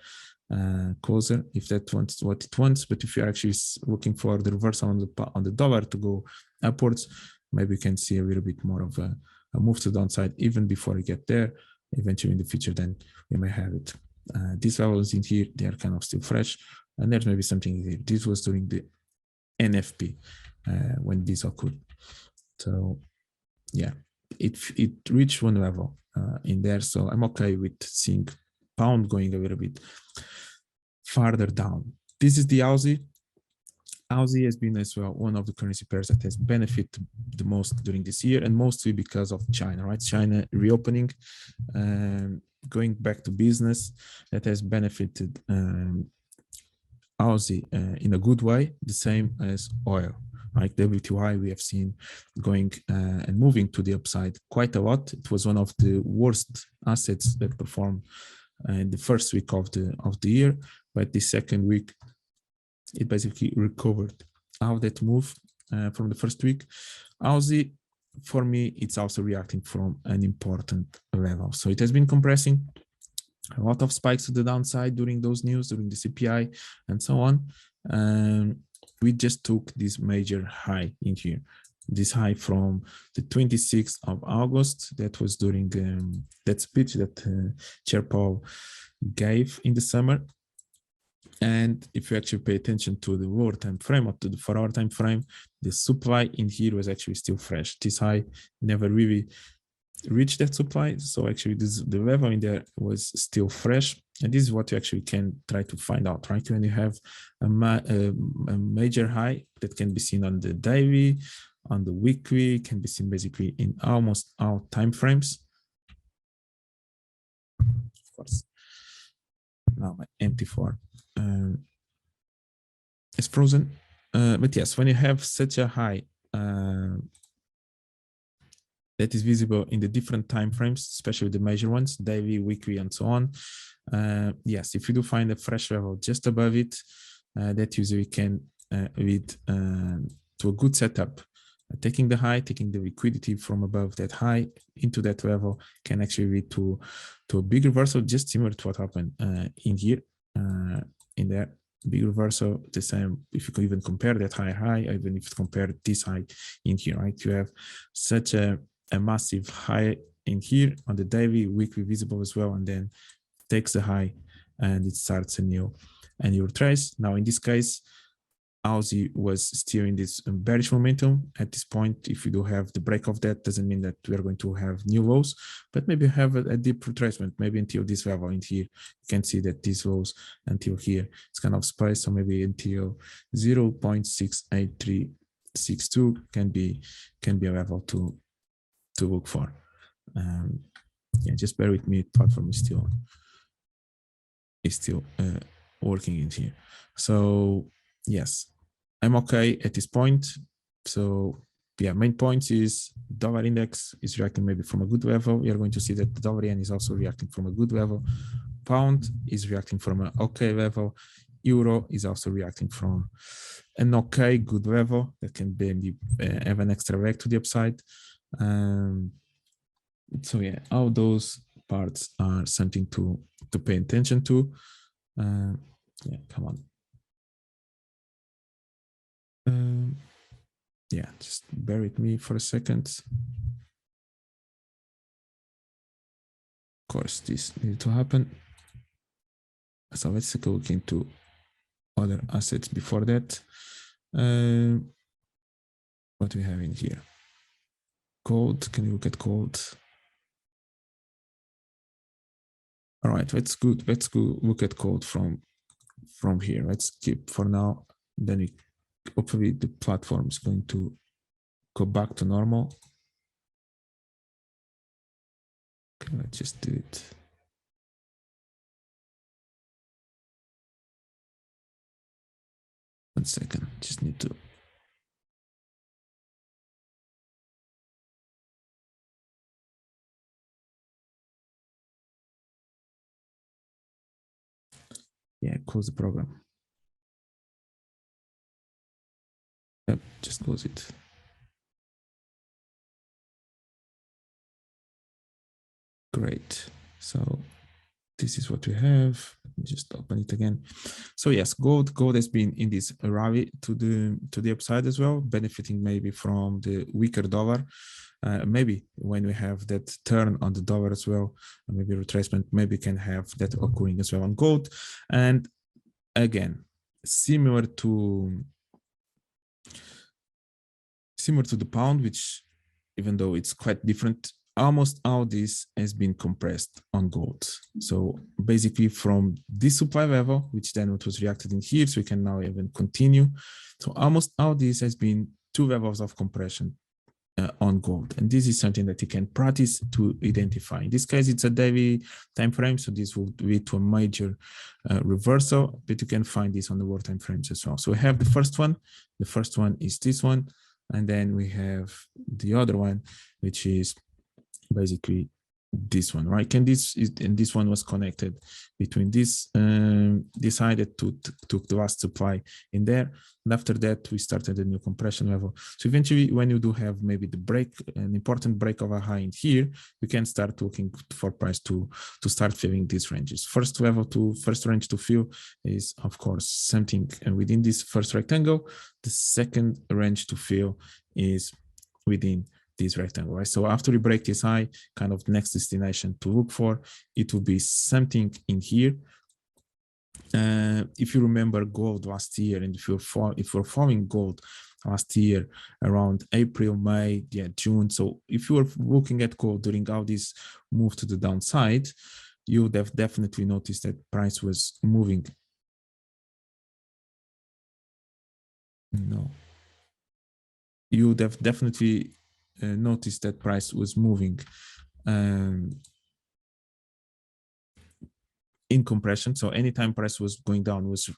closer if that wants what it wants. But if you're actually looking for the reversal on the dollar to go upwards, maybe you can see a little bit more of a move to the downside even before you get there. Eventually in the future, then we may have it. These levels in here, they are kind of still fresh. And there's maybe something here. This was during the NFP when this occurred. So yeah, it reached one level in there. So I'm okay with seeing pound going a little bit farther down. This is the Aussie. Aussie has been as well one of the currency pairs that has benefited the most during this year, and mostly because of China, right? China reopening, going back to business, that has benefited Aussie in a good way, the same as oil, right? WTI we have seen going and moving to the upside quite a lot. It was one of the worst assets that performed in the first week of the year, but the second week it basically recovered out of that move from the first week. Aussie, for me, it's also reacting from an important level. So it has been compressing. A lot of spikes to the downside during those news, during the CPI and so on. We just took this major high in here. This high from the 26th of August, that was during that speech that Chair Paul gave in the summer. And if you actually pay attention to the lower time frame or to the 4-hour time frame, the supply in here was actually still fresh. This high never really reach that supply. So actually the level in there was still fresh, and this is what you actually can try to find out, right? When you have a major high that can be seen on the daily, on the weekly, can be seen basically in almost all time frames. Of course, now my MT4 is frozen, but yes, when you have such a high that is visible in the different time frames, especially the major ones, daily, weekly, and so on. Yes, if you do find a fresh level just above it, that usually can lead to a good setup. Taking the high, taking the liquidity from above that high into that level can actually lead to a big reversal, just similar to what happened in here, in there. Big reversal, the same if you could even compare that high, even if you compare this high in here, right? You have such a massive high in here on the daily, weekly visible as well, and then takes the high and it starts a new retrace. Now in this case, Aussie was still in this bearish momentum at this point. If you do have the break of that, doesn't mean that we are going to have new lows, but maybe have a deep retracement, maybe until this level in here. You can see that these lows until here, it's kind of space, so maybe until 0.68362 can be a level to look for. Yeah, just bear with me. Platform is still working in here. So yes, I'm okay at this point. So yeah, main point is dollar index is reacting maybe from a good level. We are going to see that the dollar yen is also reacting from a good level. Pound is reacting from an okay level. Euro is also reacting from an okay, good level that can maybe have an extra leg to the upside. So yeah, all those parts are something to pay attention to. Yeah, come on. Yeah, just bear with me for a second. Of course, this needed to happen. So let's take a look into other assets before that. What we have in here? Gold. Can you look at gold? All right, let's go look at gold from here. Let's keep for now. Then hopefully the platform is going to go back to normal. Okay, let's just do it. One second, just need to. Yeah, close the program. Yep, just close it. Great. So this is what we have. Just open it again. So yes, gold has been in this rally to the upside as well, benefiting maybe from the weaker dollar. Maybe when we have that turn on the dollar as well, maybe retracement, maybe can have that occurring as well on gold. And again, similar to the pound, which even though it's quite different, almost all this has been compressed on gold. So basically from this supply level, which then it was reacted in here, so we can now even continue. So almost all this has been 2 levels of compression on gold, and this is something that you can practice to identify. In this case, it's a daily time frame, so this will lead to a major reversal, but you can find this on the world time frames as well. So we have the first one. The first one is this one, and then we have the other one, which is basically this one, right? And this one was connected between this high that took the last supply in there, and after that we started a new compression level. So eventually, when you do have maybe the break, an important break of a high in here, you can start looking for price to start filling these ranges. First range to fill is of course something within this first rectangle. The second range to fill is within this rectangle, right? So after you break this high, kind of next destination to look for, it will be something in here. If you remember gold last year, and if you're following gold last year around April, May, June. So if you were looking at gold during all this move to the downside, you would have definitely noticed that price was moving. No, you would have definitely noticed that price was moving in compression. So anytime price was going down, was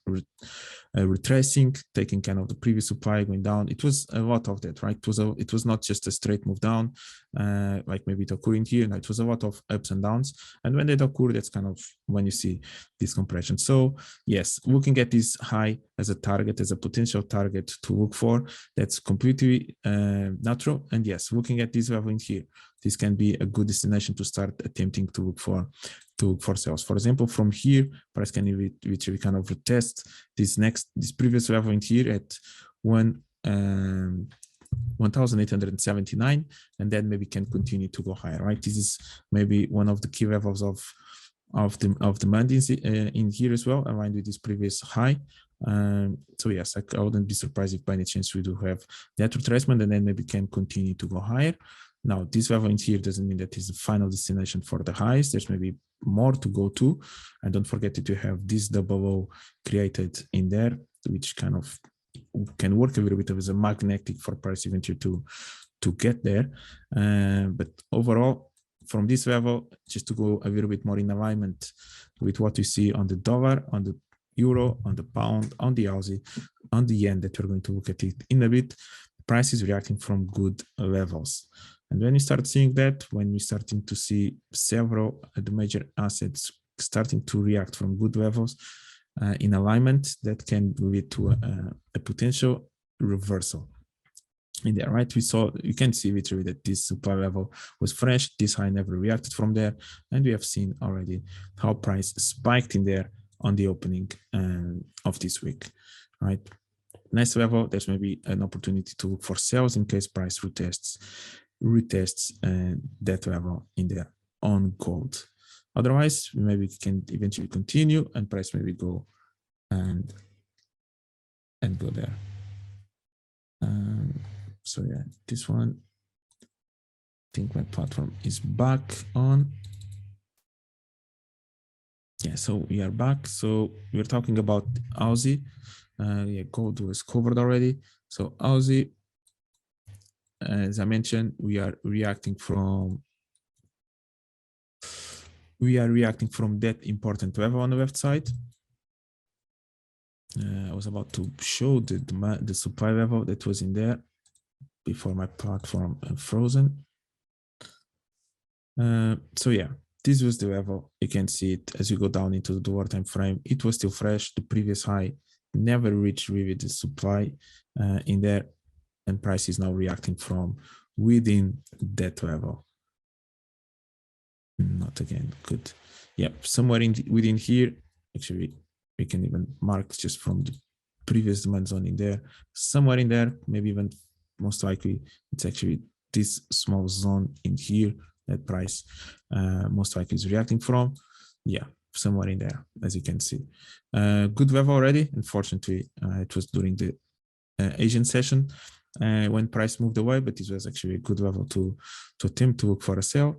retracing, taking kind of the previous supply, going down. It was a lot of that, right? It was not just a straight move down, like maybe it occurred here. No, it was a lot of ups and downs. And when that occurred, that's kind of when you see this compression. So yes, looking at this high as a target, as a potential target to look for, that's completely natural. And yes, looking at this level in here, this can be a good destination to start attempting to look for sales. For example, from here, price can literally kind of retest this previous level in here at 1,879, and then maybe can continue to go higher, right? This is maybe one of the key levels of demand in here as well, aligned with this previous high. So yes, I wouldn't be surprised if by any chance we do have that retracement and then maybe can continue to go higher. Now, this level in here doesn't mean that is the final destination for the highs. There's maybe more to go to. And don't forget that you have this double O created in there, which kind of can work a little bit as a magnetic for price eventually to get there. But overall, from this level, just to go a little bit more in alignment with what you see on the dollar, on the euro, on the pound, on the Aussie, on the yen, that we're going to look at it in a bit, price is reacting from good levels. And when you start seeing that, when you're starting to see several of the major assets starting to react from good levels in alignment, that can lead to a potential reversal in there, right? You can see literally that this supply level was fresh, this high never reacted from there, and we have seen already how price spiked in there on the opening of this week, right? Next level, there's maybe an opportunity to look for sales in case price retests that level in there on gold. Otherwise, maybe we can eventually continue and price maybe go and and go there. So yeah, this one, I think my platform is back on. Yeah, so we are back. So we're talking about Aussie. Yeah, gold was covered already. So Aussie, as I mentioned, we are reacting from that important level on the left side. I was about to show the demand, the supply level that was in there before my platform frozen. So yeah, this was the level. You can see it as you go down into the lower time frame. It was still fresh. The previous high never reached really the supply in there, and price is now reacting from within that level. Not again, good. Yep, somewhere within here. Actually, we can even mark just from the previous demand zone in there. Somewhere in there, maybe even most likely, it's actually this small zone in here that price most likely is reacting from. Yeah, somewhere in there, as you can see. Good level already. Unfortunately, it was during the Asian session when price moved away, but this was actually a good level to attempt to look for a sell.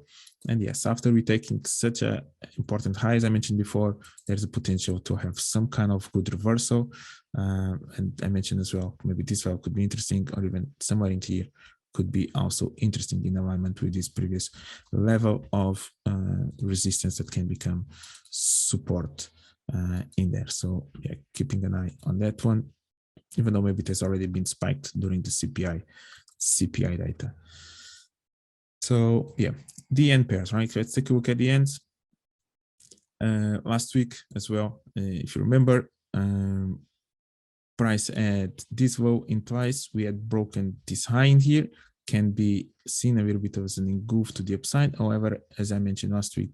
And yes, after we taking such a important high, as I mentioned before, there's a potential to have some kind of good reversal. And I mentioned as well, maybe this level could be interesting, or even somewhere in here could be also interesting in alignment with this previous level of resistance that can become support in there. So yeah, keeping an eye on that one, even though maybe it has already been spiked during the CPI data. So yeah, the end pairs, right? Let's take a look at the ends. Last week as well, if you remember, price at this low in price, we had broken this high in here, can be seen a little bit as an engulf to the upside. However, as I mentioned last week,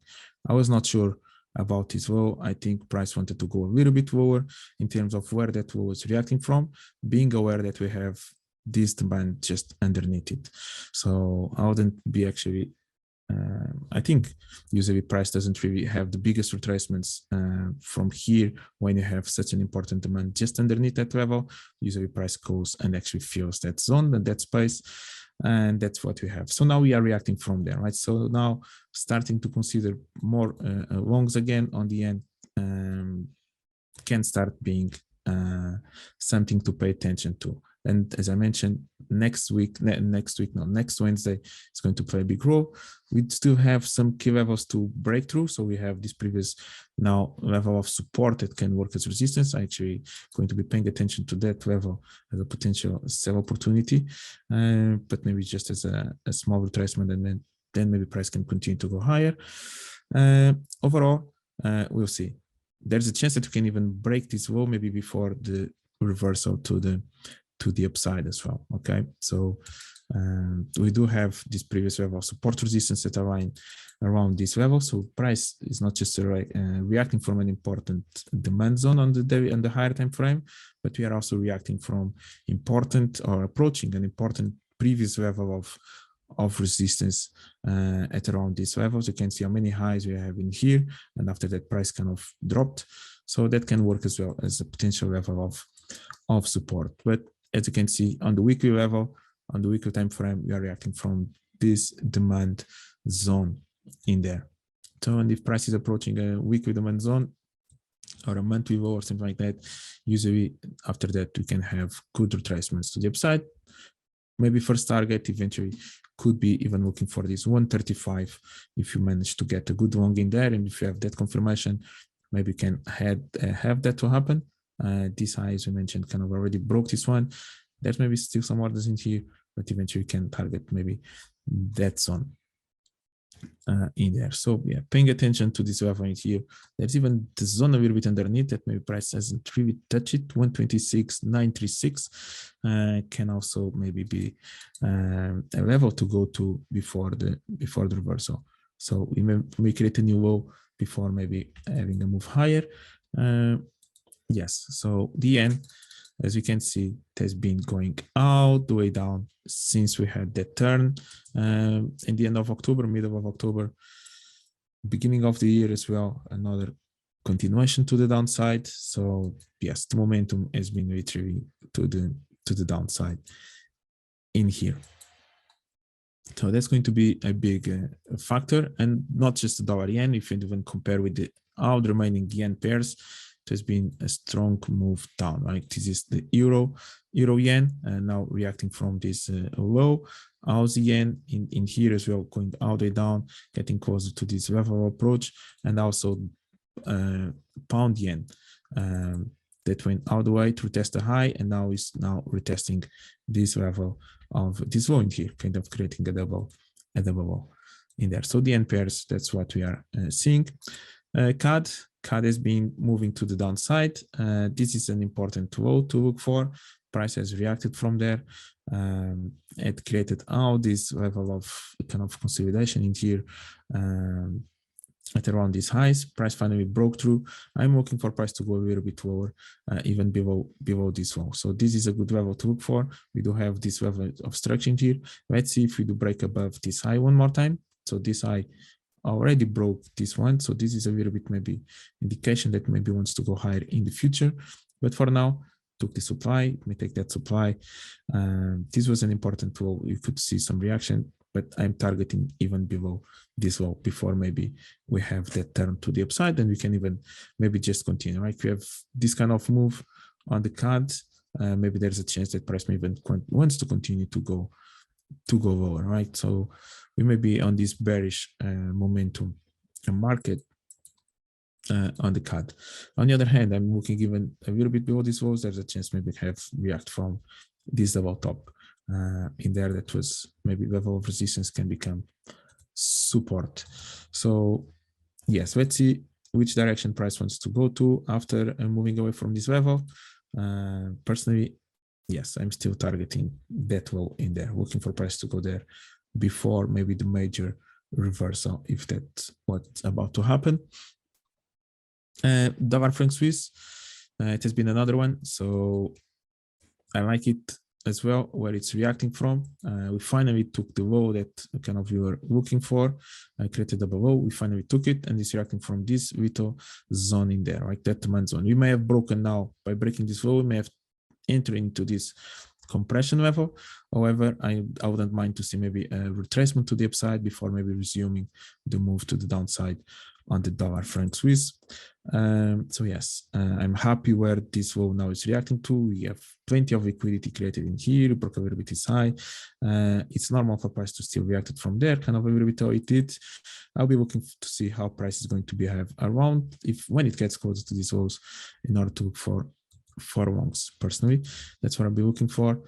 I was not sure about this low. I think price wanted to go a little bit lower in terms of where that low was reacting from, being aware that we have this demand just underneath it. So I wouldn't be actually, I think usually price doesn't really have the biggest retracements from here when you have such an important demand just underneath that level. Usually price goes and actually fills that zone and that space, and that's what we have. So now we are reacting from there, right? So now starting to consider more longs again on the end can start being something to pay attention to. And as I mentioned, next Wednesday, it's going to play a big role. We still have some key levels to break through. So we have this previous now level of support that can work as resistance. I actually going to be paying attention to that level as a potential sell opportunity, but maybe just as a small retracement, and then maybe price can continue to go higher. Overall, we'll see. There's a chance that we can even break this low maybe before the reversal to the upside as well. Okay, so we do have this previous level of support resistance that are around this level. So price is not just reacting from an important demand zone on the day and the higher time frame, but we are also reacting from important or approaching an important previous level of resistance at around these levels. You can see how many highs we have in here, and after that price kind of dropped. So that can work as well as a potential level of support. But as you can see on the weekly level, on the weekly time frame, we are reacting from this demand zone in there. So, and if price is approaching a weekly demand zone or a monthly low or something like that, usually after that we can have good retracements to the upside. Maybe first target eventually could be even looking for this 135 if you manage to get a good long in there, and if you have that confirmation, maybe you can have that to happen. This high, as we mentioned, kind of already broke this one. There's maybe still some orders in here, but eventually you can target maybe that zone in there. So yeah, paying attention to this level in here. There's even the zone a little bit underneath that maybe price hasn't really touched it. 126.936 can also maybe be a level to go to before the reversal. So we may create a new low before maybe having a move higher. Yes, so the end, as you can see, it has been going all the way down since we had that turn in the end of October, middle of October, beginning of the year as well, another continuation to the downside. So yes, the momentum has been literally to the downside in here. So that's going to be a big factor, and not just the dollar yen. If you even compare with all the remaining yen pairs, there's been a strong move down, right? This is the euro yen, and now reacting from this low. Aussie yen in here as well, going all the way down, getting closer to this level of approach, and also pound yen that went all the way to test the high, and now is retesting this level of this low in here, kind of creating a double low in there. So the yen pairs, that's what we are seeing. CAD has been moving to the downside. This is an important low to look for. Price has reacted from there. It created all this level of kind of consolidation in here at around these highs. Price finally broke through. I'm looking for price to go a little bit lower, even below this low. So this is a good level to look for. We do have this level of structure here. Let's see if we do break above this high one more time. So this high already broke this one. So this is a little bit maybe indication that maybe wants to go higher in the future. But for now, took the supply, may take that supply. This was an important low. You could see some reaction, but I'm targeting even below this low before maybe we have that turn to the upside, and we can even maybe just continue, right? If we have this kind of move on the card, maybe there's a chance that price may even wants to continue to go lower, right? So we may be on this bearish momentum market on the card. On the other hand, I'm looking even a little bit below these lows. There's a chance maybe have react from this double top in there. That was maybe level of resistance can become support. So yes, let's see which direction price wants to go to after moving away from this level. Personally, yes, I'm still targeting that low in there, looking for price to go there before maybe the major reversal, if that's what's about to happen. Dollar franc Swiss, it has been another one, so I like it as well where it's reacting from. We finally took the low that kind of we were looking for. I created a below, we finally took it, and it's reacting from this little zone in there, right? That demand zone. We may have broken now by breaking this low. We may have entered into this compression level. However, I wouldn't mind to see maybe a retracement to the upside before maybe resuming the move to the downside on the dollar franc Swiss. So yes, I'm happy where this low now is reacting to. We have plenty of liquidity created in here, broke a little bit is high. It's normal for price to still react from there, kind of a little bit how it did. I'll be looking to see how price is going to behave around when it gets closer to these lows in order to look for longs. Personally, that's what I'll be looking for.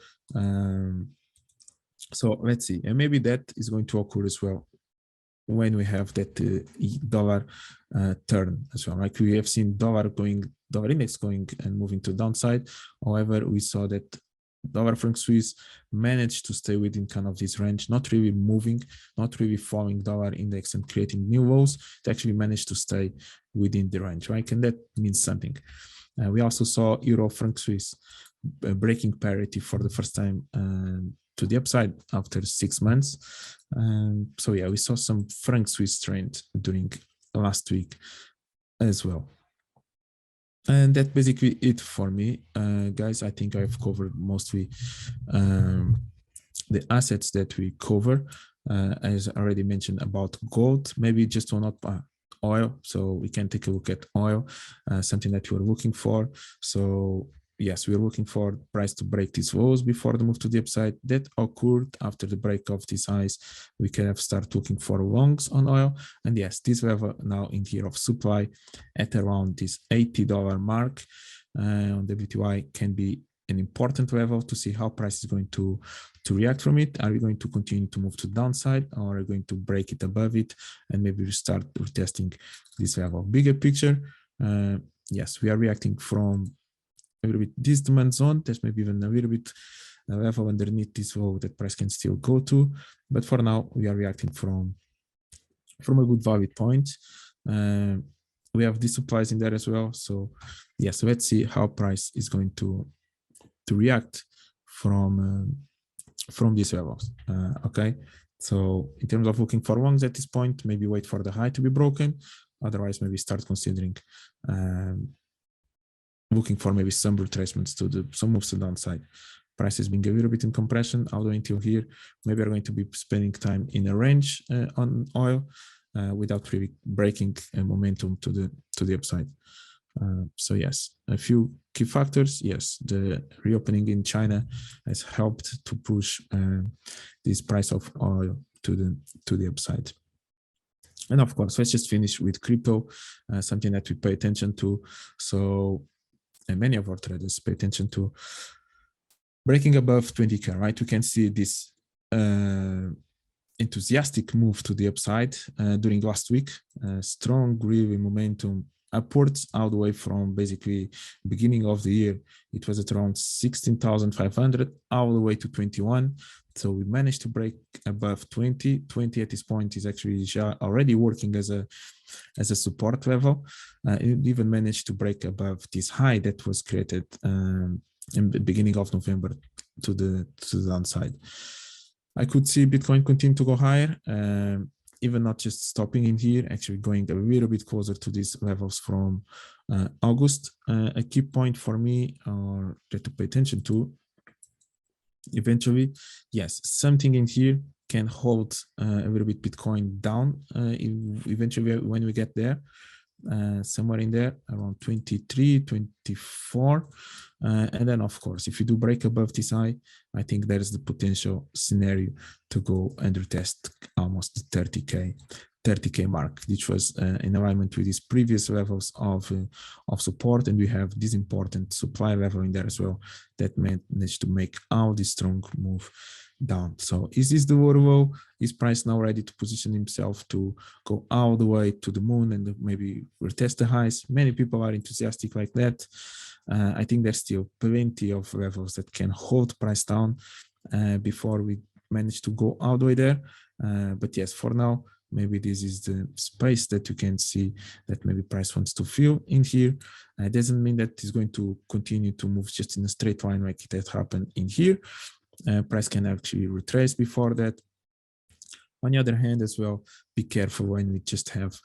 So let's see, and maybe that is going to occur as well when we have that dollar turn as well. Like we have seen dollar index going and moving to downside. However, we saw that dollar franc Swiss managed to stay within kind of this range, not really moving, not really following dollar index and creating new lows. It actually managed to stay within the range, right? And that means something. We also saw euro franc Swiss breaking parity for the first time to the upside after 6 months. So yeah, we saw some franc Swiss trend during last week as well. And that's basically it for me, guys. I think I've covered mostly the assets that we cover. As I already mentioned about gold, maybe just one up oil. So we can take a look at oil, something that we're looking for. So yes, we're looking for price to break these lows before the move to the upside. That occurred after the break of these highs. We can have start looking for longs on oil. And yes, this level now in here of supply at around this $80 mark on WTI can be an important level to see how price is going to react from it. Are we going to continue to move to the downside, or are we going to break it above it and maybe we start retesting this level? Bigger picture, yes, we are reacting from a little bit this demand zone. There's maybe even a little bit a level underneath this low that price can still go to, but for now we are reacting from a good valid point. We have these supplies in there as well. So yes, let's see how price is going to react from these levels. Okay, so in terms of looking for longs at this point, maybe wait for the high to be broken. Otherwise, maybe start considering looking for maybe some retracements to some moves to the downside. Price has been a little bit in compression all the way until here. Maybe we're going to be spending time in a range on oil without really breaking momentum to the upside. So yes, a few key factors. Yes, the reopening in China has helped to push this price of oil to the upside. And of course, let's just finish with crypto, something that we pay attention to. So, and many of our traders pay attention to breaking above 20K, right? We can see this enthusiastic move to the upside during last week, strong really momentum upwards all the way from basically beginning of the year. It was at around 16,500 all the way to 21. So we managed to break above 20. 20 at this point is actually already working as a support level. It even managed to break above this high that was created in the beginning of November to the downside. I could see Bitcoin continue to go higher, even not just stopping in here, actually going a little bit closer to these levels from August. A key point for me to pay attention to, eventually, yes, something in here can hold a little bit Bitcoin down eventually when we get there. Somewhere in there around 23, 24. And then of course, if you do break above this high, I think there's the potential scenario to go and retest almost the 30K mark, which was in alignment with these previous levels of support. And we have this important supply level in there as well that managed to make all this strong move down. So is this the waterfall? Is price now ready to position himself to go all the way to the moon and maybe retest the highs? Many people are enthusiastic like that. I think there's still plenty of levels that can hold price down before we manage to go all the way there. But yes, for now, maybe this is the space that you can see that maybe price wants to fill in here. It doesn't mean that it's going to continue to move just in a straight line like that happened in here. Price can actually retrace before that. On the other hand as well, be careful when we just have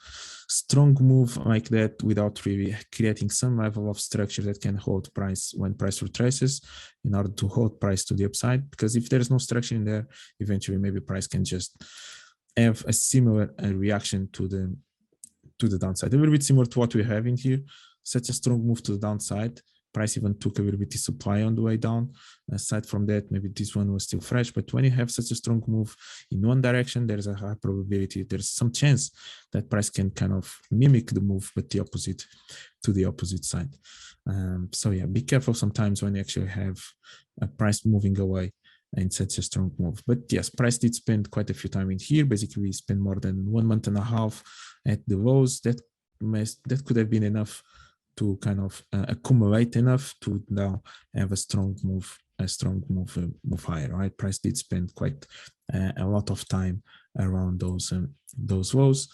strong move like that without really creating some level of structure that can hold price when price retraces in order to hold price to the upside. Because if there's no structure in there, eventually maybe price can just have a similar reaction to the downside. A little bit similar to what we have in here, such a strong move to the downside. Price even took a little bit of supply on the way down. Aside from that, maybe this one was still fresh, but when you have such a strong move in one direction, there's a high probability, there's some chance that price can kind of mimic the move, but the opposite to the opposite side. So yeah, be careful sometimes when you actually have a price moving away in such a strong move. But yes, price did spend quite a few time in here. Basically, we spent more than 1.5 months at the lows. That could have been enough to kind of accumulate enough to now have a strong move higher, right? Price did spend quite a lot of time around those lows.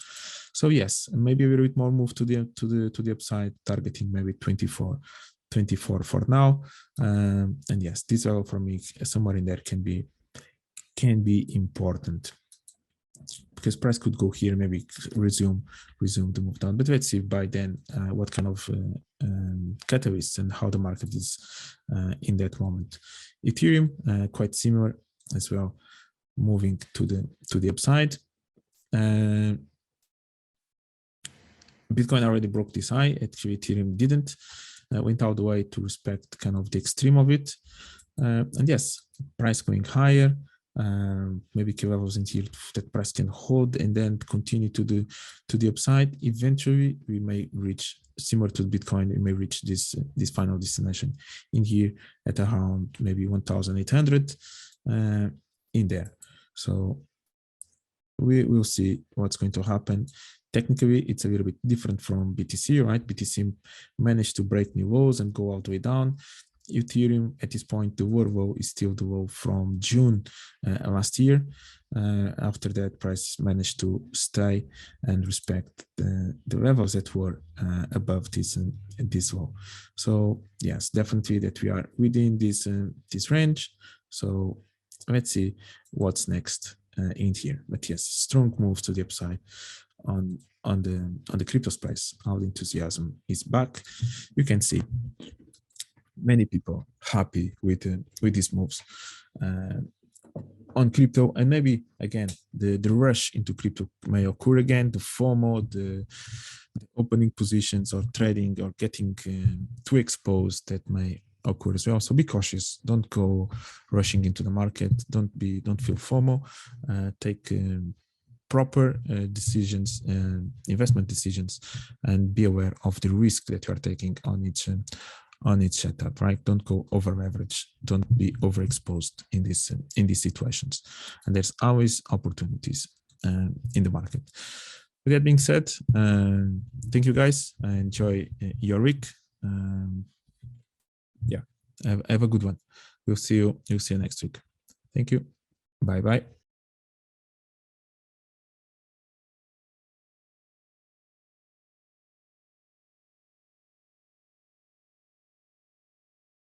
So yes, maybe a little bit more move to the upside, targeting maybe 24 for now. And yes, this level for me somewhere in there can be important, because price could go here, maybe resume the move down. But let's see by then what kind of catalysts and how the market is in that moment. Ethereum quite similar as well, moving to the upside. Bitcoin already broke this high. Actually, Ethereum didn't. Went all the way to respect kind of the extreme of it. And yes, price going higher. Maybe key levels in here that price can hold and then continue to the upside. Eventually, we may reach, similar to Bitcoin, we may reach this final destination in here at around maybe 1,800 in there. So we will see what's going to happen. Technically, it's a little bit different from BTC, right? BTC managed to break new lows and go all the way down. Ethereum at this point, the world low is still the low from June last year. After that, price managed to stay and respect the levels that were above this low. So yes, definitely that we are within this range. So let's see what's next in here. But yes, strong moves to the upside on the crypto space. All the enthusiasm is back. You can see many people happy with these moves on crypto. And maybe again the rush into crypto may occur again, the FOMO, the opening positions or trading or getting too exposed, that may occur as well. So be cautious, don't go rushing into the market, don't feel FOMO, take proper decisions, investment decisions, and be aware of the risk that you are taking on each setup, right? Don't go over average, don't be overexposed in these situations, and there's always opportunities in the market. With that being said, thank you guys. Enjoy your week. Yeah, have a good one. We'll see you next week. Thank you. Bye bye.